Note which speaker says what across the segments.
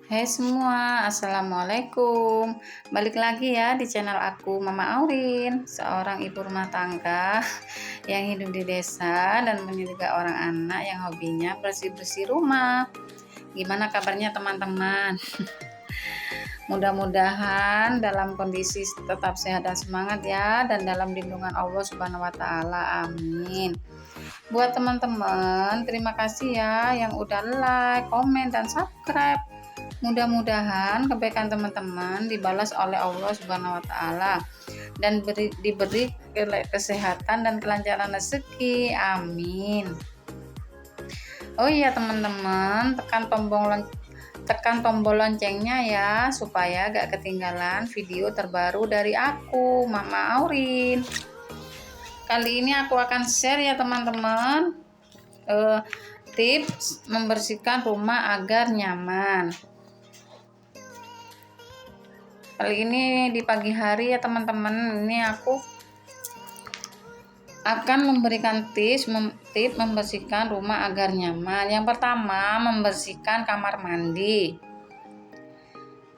Speaker 1: Hai semua, Assalamualaikum. Balik lagi ya di channel aku, Mama Aurin, seorang ibu rumah tangga yang hidup di desa dan punya 3 orang anak yang hobinya bersih-bersih rumah. Gimana kabarnya teman-teman? Mudah-mudahan dalam kondisi tetap sehat dan semangat ya, dan dalam lindungan Allah Subhanahu wa taala. Amin. Buat teman-teman, terima kasih ya yang udah like, komen, dan subscribe. Mudah-mudahan kebaikan teman-teman dibalas oleh Allah Subhanahu wa taala dan diberi kesehatan dan kelancaran rezeki. Amin. Oh iya teman-teman, tekan tombol loncengnya ya supaya gak ketinggalan video terbaru dari aku, Mama Aurin. Kali ini aku akan share ya teman-teman, tips membersihkan rumah agar nyaman. Kali ini di pagi hari ya teman-teman, ini aku akan memberikan tips membersihkan rumah agar nyaman. Yang pertama, membersihkan kamar mandi.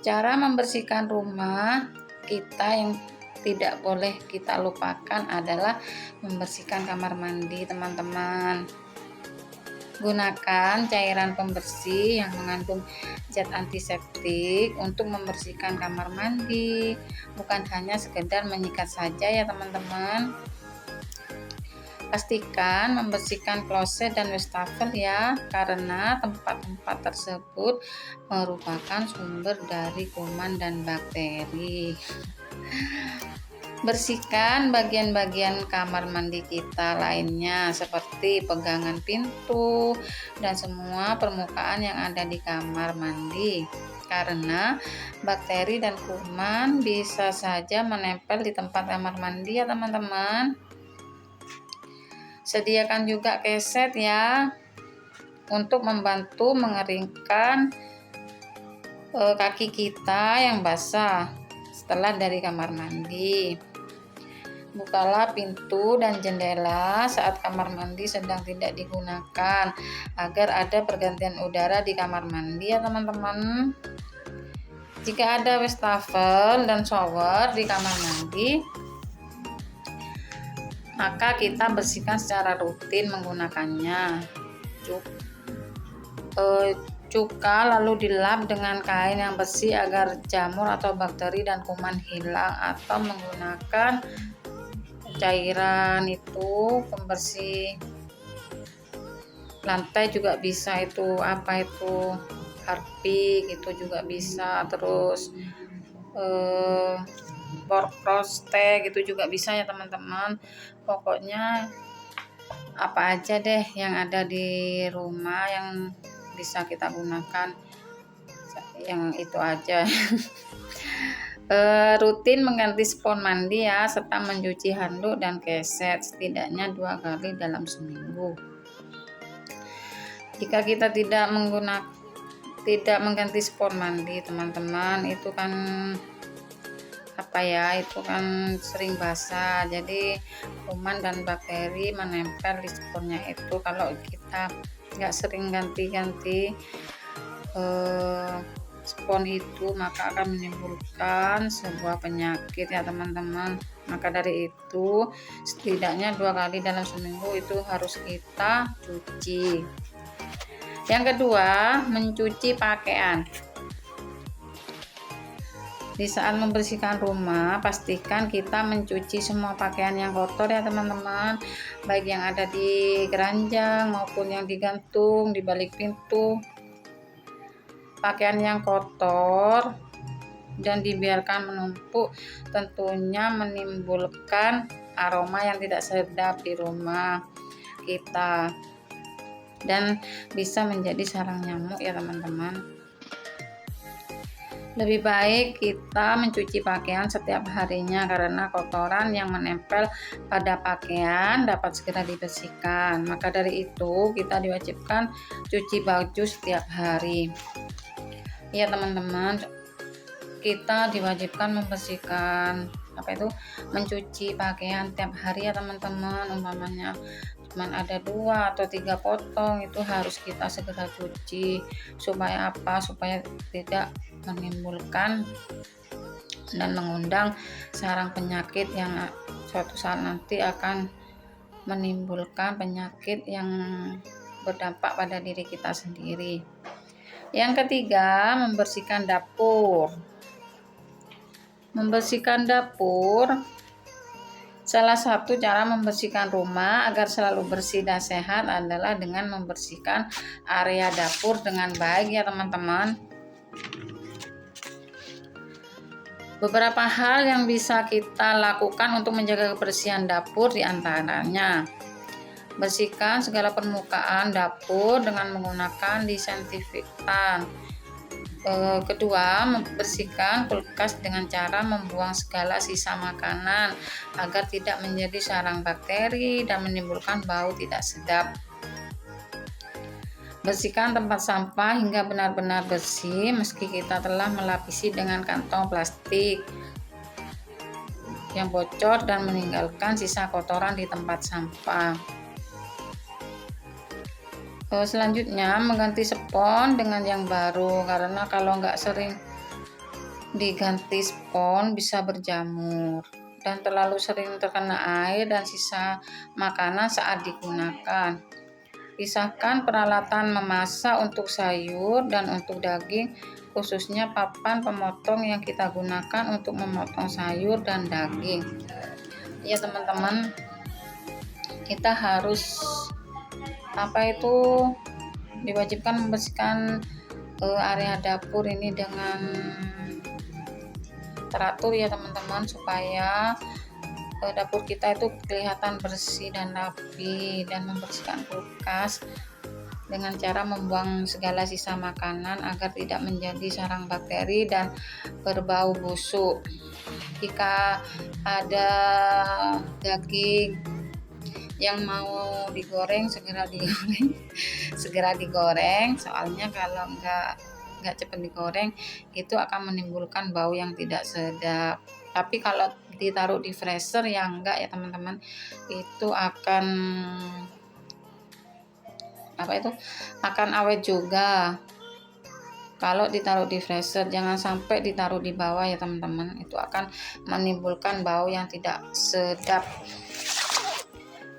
Speaker 1: Cara membersihkan rumah kita yang tidak boleh kita lupakan adalah membersihkan kamar mandi, teman-teman. Gunakan cairan pembersih yang mengandung zat antiseptik untuk membersihkan kamar mandi, bukan hanya sekedar menyikat saja ya teman-teman. Pastikan membersihkan kloset dan wastafel ya, karena tempat-tempat tersebut merupakan sumber dari kuman dan bakteri. Bersihkan bagian-bagian kamar mandi kita lainnya seperti pegangan pintu dan semua permukaan yang ada di kamar mandi, karena bakteri dan kuman bisa saja menempel di tempat kamar mandi ya teman-teman. Sediakan juga keset ya untuk membantu mengeringkan kaki kita yang basah setelah dari kamar mandi. Bukalah pintu dan jendela saat kamar mandi sedang tidak digunakan agar ada pergantian udara di kamar mandi ya teman-teman. Jika ada wastafel dan shower di kamar mandi, maka kita bersihkan secara rutin menggunakannya. Cuka lalu dilap dengan kain yang bersih agar jamur atau bakteri dan kuman hilang, atau menggunakan cairan itu pembersih lantai juga bisa, itu apa itu, Harpic itu juga bisa, terus Proste gitu juga bisa ya teman-teman. Pokoknya apa aja deh yang ada di rumah yang bisa kita gunakan, yang itu aja. Rutin mengganti spons mandi ya, serta mencuci handuk dan keset setidaknya 2 kali dalam seminggu. Jika kita tidak mengganti spons mandi teman-teman, itu kan itu kan sering basah, jadi kuman dan bakteri menempel di sponsnya itu. Kalau kita nggak sering ganti-ganti spons itu, maka akan menimbulkan sebuah penyakit ya teman-teman. Maka dari itu setidaknya 2 kali dalam seminggu itu harus kita cuci. Yang kedua, mencuci pakaian. Di saat membersihkan rumah, pastikan kita mencuci semua pakaian yang kotor ya teman-teman, baik yang ada di keranjang maupun yang digantung di balik pintu. Pakaian yang kotor dan dibiarkan menumpuk tentunya menimbulkan aroma yang tidak sedap di rumah kita dan bisa menjadi sarang nyamuk ya teman-teman. Lebih baik kita mencuci pakaian setiap harinya, karena kotoran yang menempel pada pakaian dapat segera dibersihkan. Maka dari itu kita diwajibkan cuci baju setiap hari ya teman-teman. Kita diwajibkan membersihkan mencuci pakaian tiap hari ya teman-teman. Umpamanya cuman ada 2 atau 3 potong, itu harus kita segera cuci. Supaya apa? Supaya tidak menimbulkan dan mengundang sarang penyakit yang suatu saat nanti akan menimbulkan penyakit yang berdampak pada diri kita sendiri. Yang ketiga, membersihkan dapur. Membersihkan dapur, salah satu cara membersihkan rumah agar selalu bersih dan sehat adalah dengan membersihkan area dapur dengan baik ya teman-teman. Beberapa hal yang bisa kita lakukan untuk menjaga kebersihan dapur diantaranya: bersihkan segala permukaan dapur dengan menggunakan disinfektan. Kedua, membersihkan kulkas dengan cara membuang segala sisa makanan agar tidak menjadi sarang bakteri dan menimbulkan bau tidak sedap. Bersihkan tempat sampah hingga benar-benar bersih meski kita telah melapisi dengan kantong plastik yang bocor dan meninggalkan sisa kotoran di tempat sampah. Selanjutnya, mengganti spons dengan yang baru, karena kalau nggak sering diganti spons bisa berjamur dan terlalu sering terkena air dan sisa makanan saat digunakan. Pisahkan peralatan memasak untuk sayur dan untuk daging, khususnya papan pemotong yang kita gunakan untuk memotong sayur dan daging. Ya teman-teman, kita harus diwajibkan membersihkan area dapur ini dengan teratur ya teman-teman, supaya dapur kita itu kelihatan bersih dan rapi. Dan membersihkan kulkas dengan cara membuang segala sisa makanan agar tidak menjadi sarang bakteri dan berbau busuk. Jika ada daging yang mau digoreng, segera digoreng, soalnya kalau nggak cepat digoreng itu akan menimbulkan bau yang tidak sedap. Tapi kalau ditaruh di freezer ya enggak ya teman-teman, itu akan awet juga. Kalau ditaruh di freezer, jangan sampai ditaruh di bawah ya teman-teman, itu akan menimbulkan bau yang tidak sedap.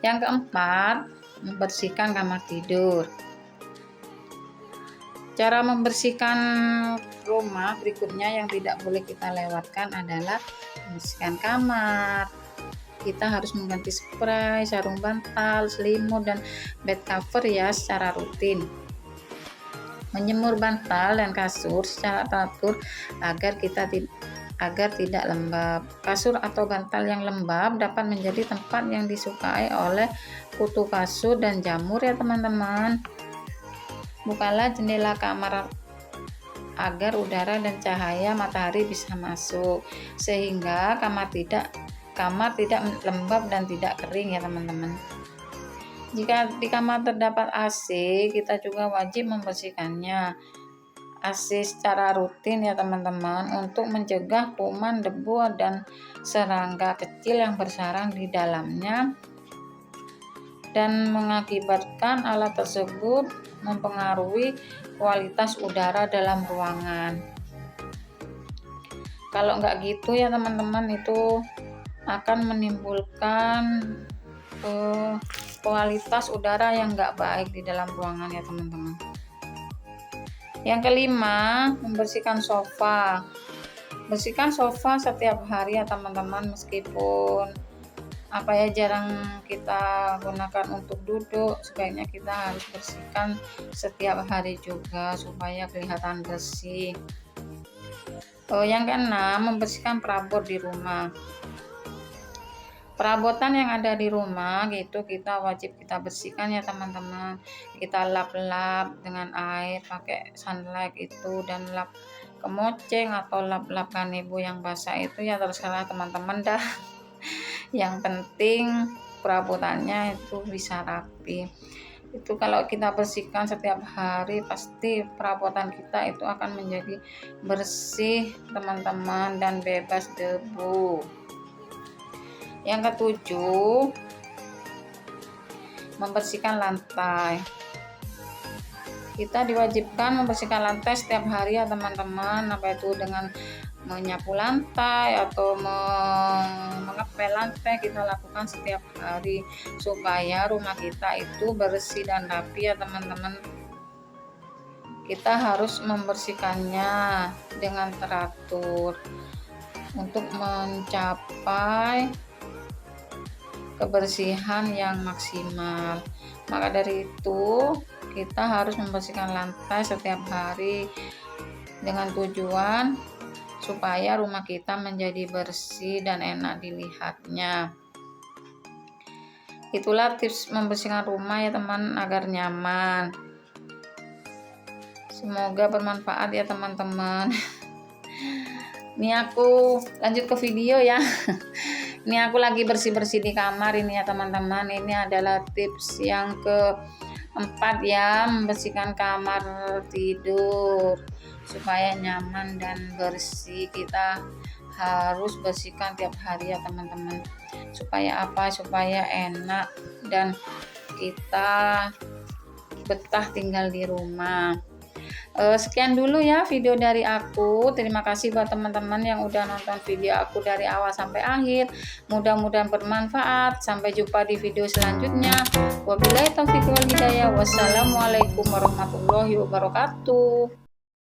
Speaker 1: Yang keempat, membersihkan kamar tidur. Cara membersihkan rumah berikutnya yang tidak boleh kita lewatkan adalah membersihkan kamar. Kita harus mengganti spray, sarung bantal, selimut, dan bed cover ya secara rutin. Menjemur bantal dan kasur secara teratur agar tidak lembab. Kasur atau bantal yang lembab dapat menjadi tempat yang disukai oleh kutu kasur dan jamur ya teman-teman. Bukalah jendela kamar agar udara dan cahaya matahari bisa masuk, sehingga kamar tidak lembab dan tidak kering ya teman-teman. Jika di kamar terdapat AC, kita juga wajib membersihkannya. AC secara rutin ya teman-teman, untuk mencegah kuman, debu, dan serangga kecil yang bersarang di dalamnya dan mengakibatkan alat tersebut mempengaruhi kualitas udara dalam ruangan. Kalau nggak gitu ya teman-teman, itu akan menimbulkan kualitas udara yang nggak baik di dalam ruangan ya teman-teman. Yang kelima, membersihkan sofa. Bersihkan sofa setiap hari ya teman-teman, meskipun jarang kita gunakan untuk duduk, sebaiknya kita harus bersihkan setiap hari juga supaya kelihatan bersih. Yang keenam, membersihkan perabot di rumah. Perabotan yang ada di rumah gitu wajib kita bersihkan ya teman-teman. Kita lap-lap dengan air pakai sunlight itu, dan lap kemoceng atau lap-lap kanebo yang basah itu ya terserah teman-teman dah. Yang penting perabotannya itu bisa rapi. Itu kalau kita bersihkan setiap hari, pasti perabotan kita itu akan menjadi bersih teman-teman dan bebas debu. Yang ketujuh, membersihkan lantai. Kita diwajibkan membersihkan lantai setiap hari ya teman-teman, apa itu dengan menyapu lantai atau mengepel lantai. Kita lakukan setiap hari supaya rumah kita itu bersih dan rapi ya teman-teman. Kita harus membersihkannya dengan teratur untuk mencapai kebersihan yang maksimal. Maka dari itu kita harus membersihkan lantai setiap hari dengan tujuan supaya rumah kita menjadi bersih dan enak dilihatnya. Itulah tips membersihkan rumah ya teman, agar nyaman. Semoga bermanfaat ya teman-teman. Ini aku lanjut ke video ya. Ini aku lagi bersih-bersih di kamar ini ya teman-teman. Ini adalah tips yang keempat ya, membersihkan kamar tidur supaya nyaman dan bersih. Kita harus bersihkan tiap hari ya teman-teman. Supaya apa? Supaya enak dan kita betah tinggal di rumah. Sekian dulu ya video dari aku. Terima kasih buat teman-teman yang udah nonton video aku dari awal sampai akhir. Mudah-mudahan bermanfaat. Sampai jumpa di video selanjutnya. Wabillahi taufiq wal hidayah. Wassalamualaikum warahmatullahi wabarakatuh.